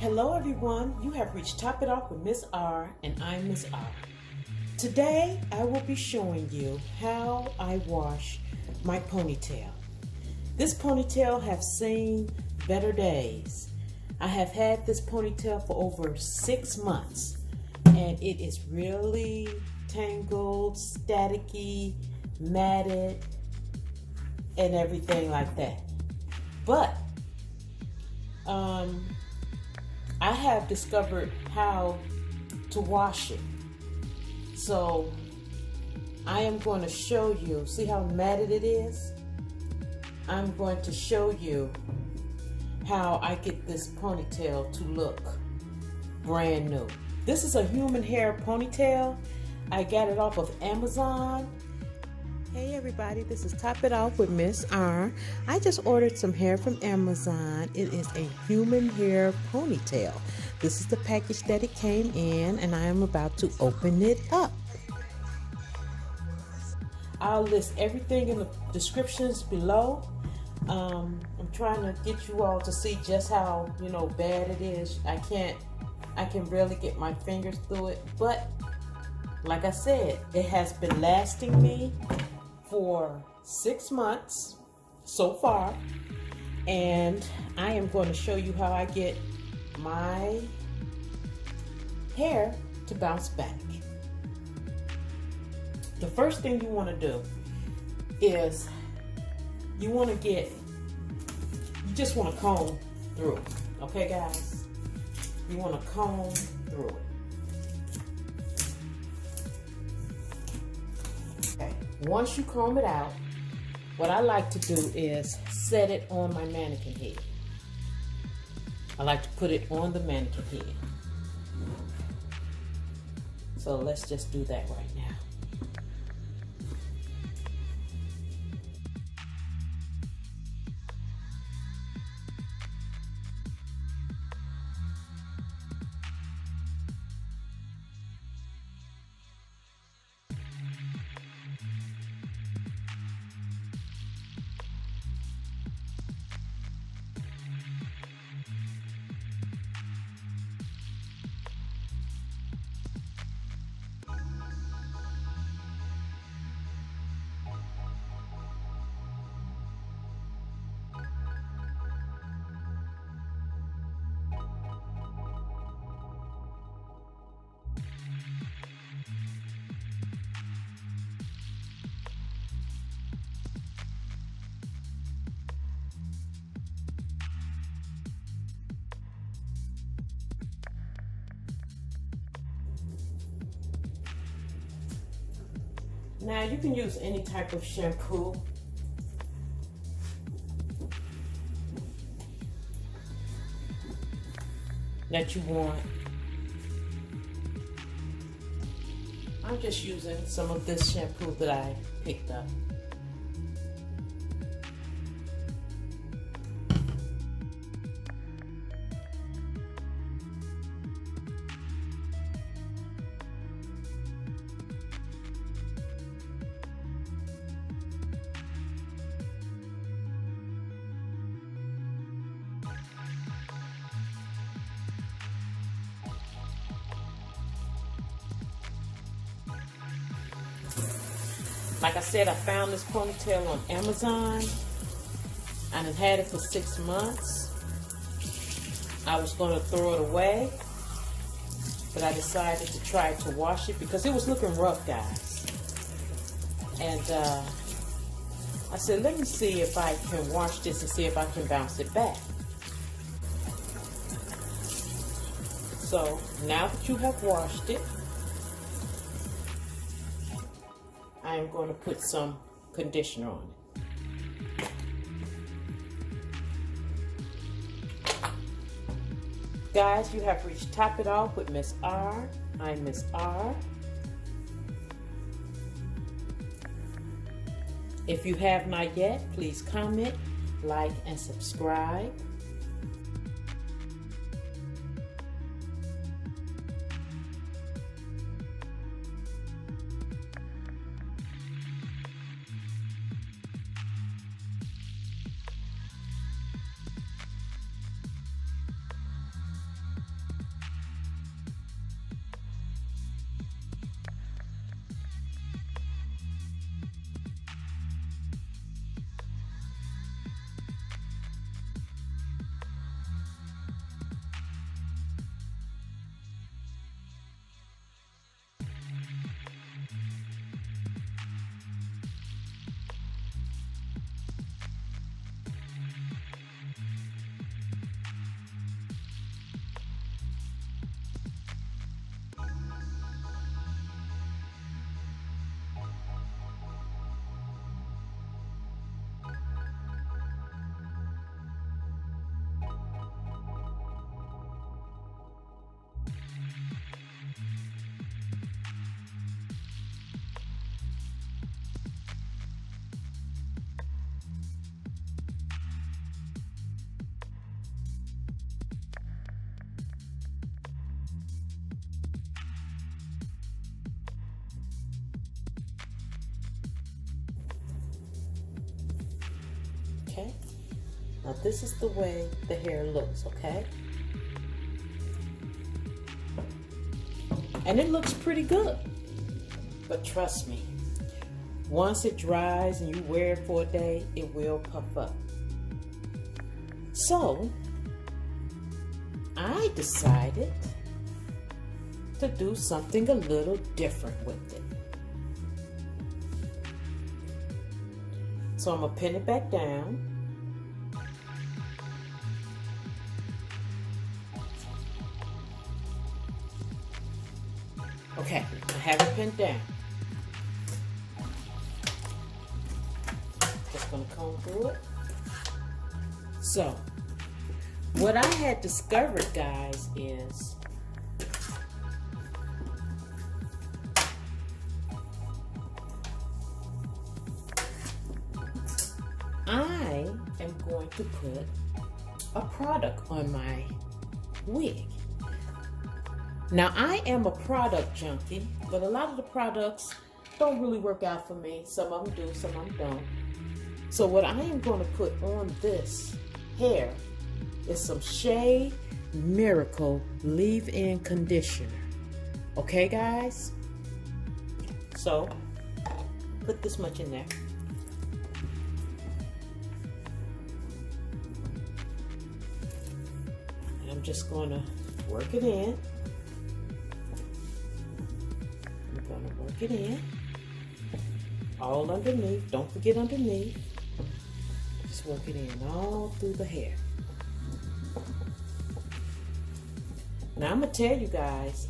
Hello everyone, you have reached Top It Off with Miss R and I'm Miss R. Today I will be showing you how I wash my ponytail. This ponytail have seen better days. I have had this ponytail for over 6 months and it is really tangled, staticky, matted, and everything like that. But I have discovered how to wash it. So I am going to show you, see how matted it is? I'm going to show you how I get this ponytail to look brand new. This is a human hair ponytail. I got it off of Amazon. Hey everybody, this is Top It Off with Miss R. I just ordered some hair from Amazon. It is a human hair ponytail. This is the package that it came in and I am about to open it up. I'll list everything in the descriptions below. I'm trying to get you all to see just how, bad it is. I can barely get my fingers through it, but like I said, it has been lasting me for 6 months so far, and I am going to show you how I get my hair to bounce back. The first thing you want to do is you just want to comb through it. Okay guys, you want to comb through it. Once you comb it out, what I like to do is set it on my mannequin head. I like to put it on the mannequin head. So let's just do that right now. Now you can use any type of shampoo. That you want. I'm just using some of this shampoo that I picked up. Like I said, I found this ponytail on Amazon and I've had it for 6 months. I was going to throw it away, but I decided to try to wash it because it was looking rough, guys. And I said, let me see if I can wash this and see if I can bounce it back. So now that you have washed it, I am going to put some conditioner on it. Guys, you have reached Top It Off with Miss R. I'm Miss R. If you have not yet, please comment, like, and subscribe. okay? Now this is the way the hair looks, okay? And it looks pretty good. But trust me, once it dries and you wear it for a day, it will puff up. So, I decided to do something a little different with it. So I'm gonna pin it back down. Okay, I have it pinned down. Just gonna comb through it. So, what I had discovered, guys, is I am going to put a product on my wig. Now, I am a product junkie, but a lot of the products don't really work out for me. Some of them do, some of them don't. So what I am going to put on this hair is some Shea Miracle Leave-In Conditioner. Okay, guys? So, put this much in there. And I'm just going to work it in. I'm going to work it in. All underneath. Don't forget underneath. Just work it in all through the hair. Now I'm going to tell you guys,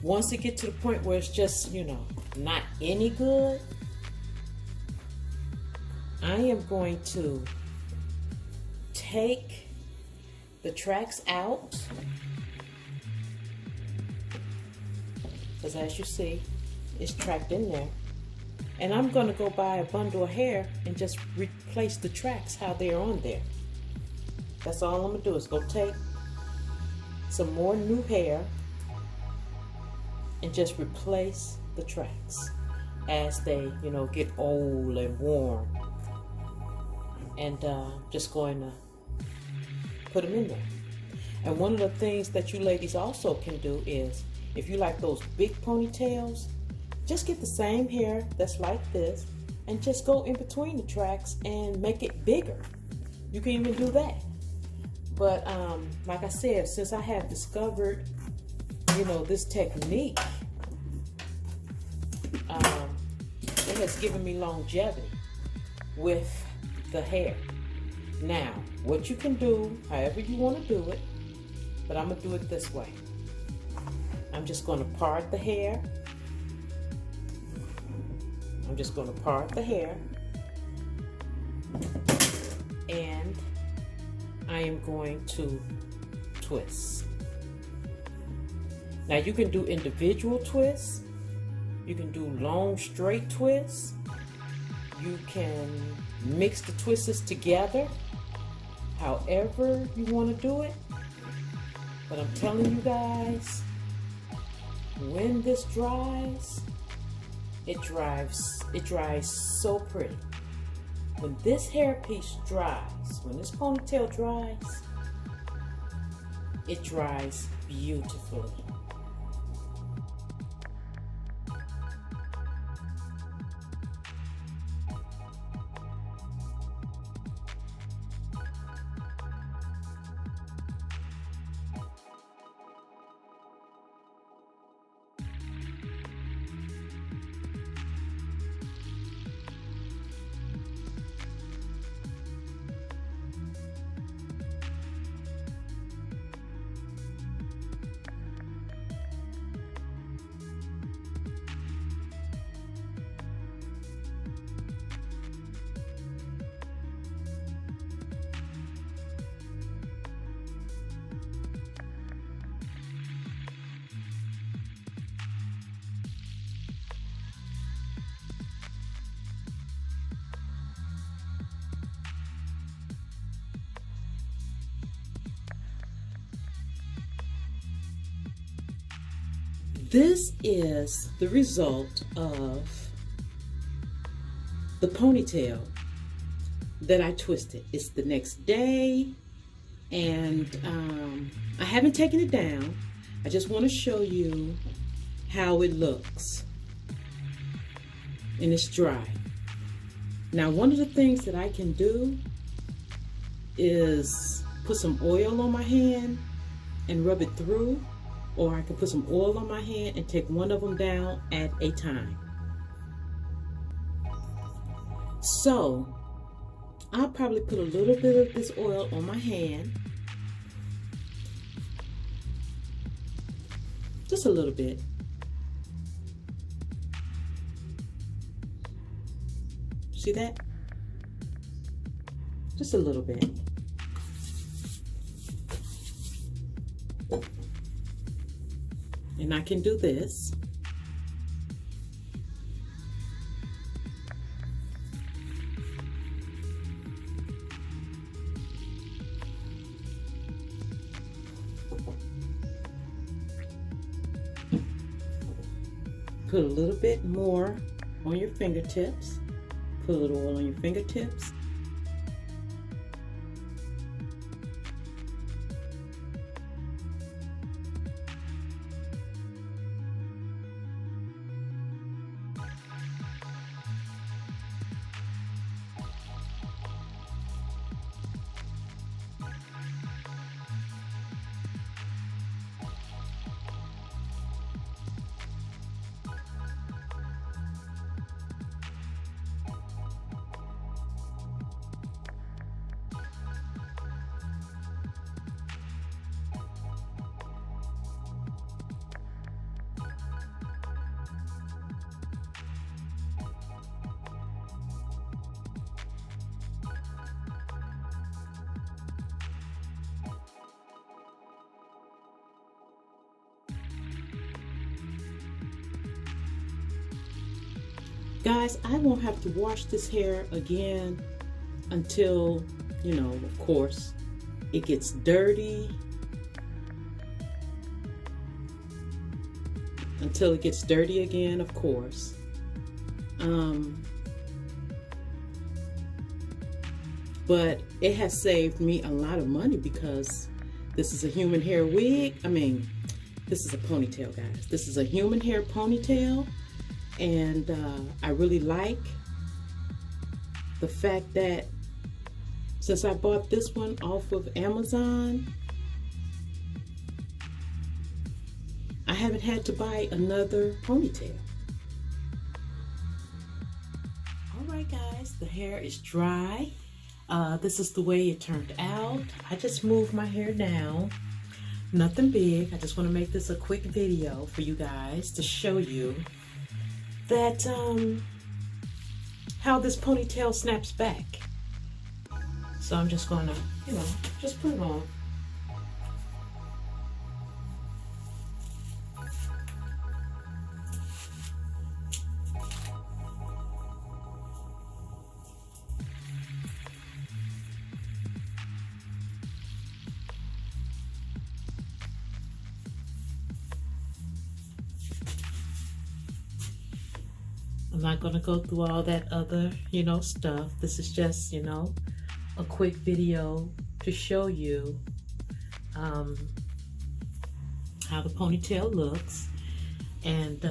once it gets to the point where it's just, you know, not any good, I am going to take the tracks out, because as you see, it's tracked in there. And I'm going to go buy a bundle of hair and just replace the tracks how they're on there. That's all I'm going to do is go take some more new hair and just replace the tracks as they, you know, get old and worn. And just going to put them in there. And one of the things that you ladies also can do is, if you like those big ponytails, just get the same hair that's like this and just go in between the tracks and make it bigger. You can even do that. But like I said, since I have discovered, you know, this technique, it has given me longevity with the hair. Now, what you can do, however you want to do it, but I'm going to do it this way. I'm just going to part the hair. I'm just going to part the hair. And I am going to twist. Now you can do individual twists. You can do long straight twists. You can mix the twists together. However you want to do it. But I'm telling you guys, when this dries, it dries so pretty. When this hairpiece dries, when this ponytail dries, it dries beautifully. This is the result of the ponytail that I twisted. It's the next day, and I haven't taken it down. I just want to show you how it looks, and it's dry. Now, one of the things that I can do is put some oil on my hand and rub it through, or I can put some oil on my hand and take one of them down at a time. So I'll probably put a little bit of this oil on my hand, just a little bit. See that? Just a little bit. And I can do this. Put a little bit more on your fingertips. Put a little oil on your fingertips. Guys, I won't have to wash this hair again until, you know, of course, it gets dirty. Until it gets dirty again, of course. But it has saved me a lot of money because this is a human hair wig. I mean, this is a ponytail, guys. This is a human hair ponytail. And I really like the fact that since I bought this one off of Amazon, I haven't had to buy another ponytail. All right, guys, the hair is dry. This is the way it turned out. I just moved my hair down. Nothing big. I just want to make this a quick video for you guys to show you that how this ponytail snaps back. So I'm just gonna, you know, just put it on. I'm not going to go through all that other, you know, stuff. This is just, you know, a quick video to show you how the ponytail looks. And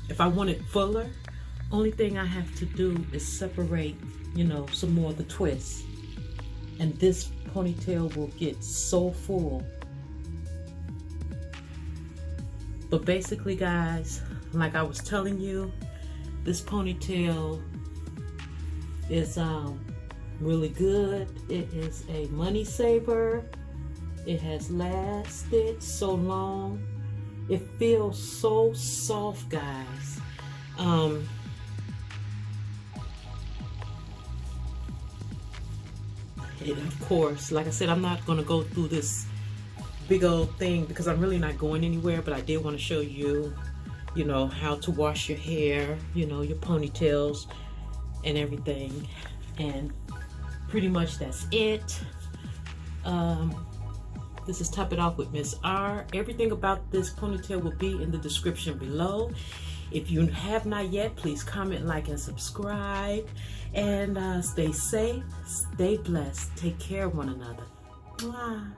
if I want it fuller, only thing I have to do is separate, you know, some more of the twists. And this ponytail will get so full. But basically, guys, like I was telling you, this ponytail is really good. It is a money saver. It has lasted so long. It feels so soft, guys. And of course, like I said, I'm not gonna go through this big old thing because I'm really not going anywhere, but I did want to show you, you know, how to wash your hair, you know, your ponytails and everything. And pretty much that's it. This is Top It Off with Miss R. Everything about this ponytail will be in the description below. If you have not yet, please comment, like, and subscribe. And stay safe, stay blessed, take care of one another. Mwah.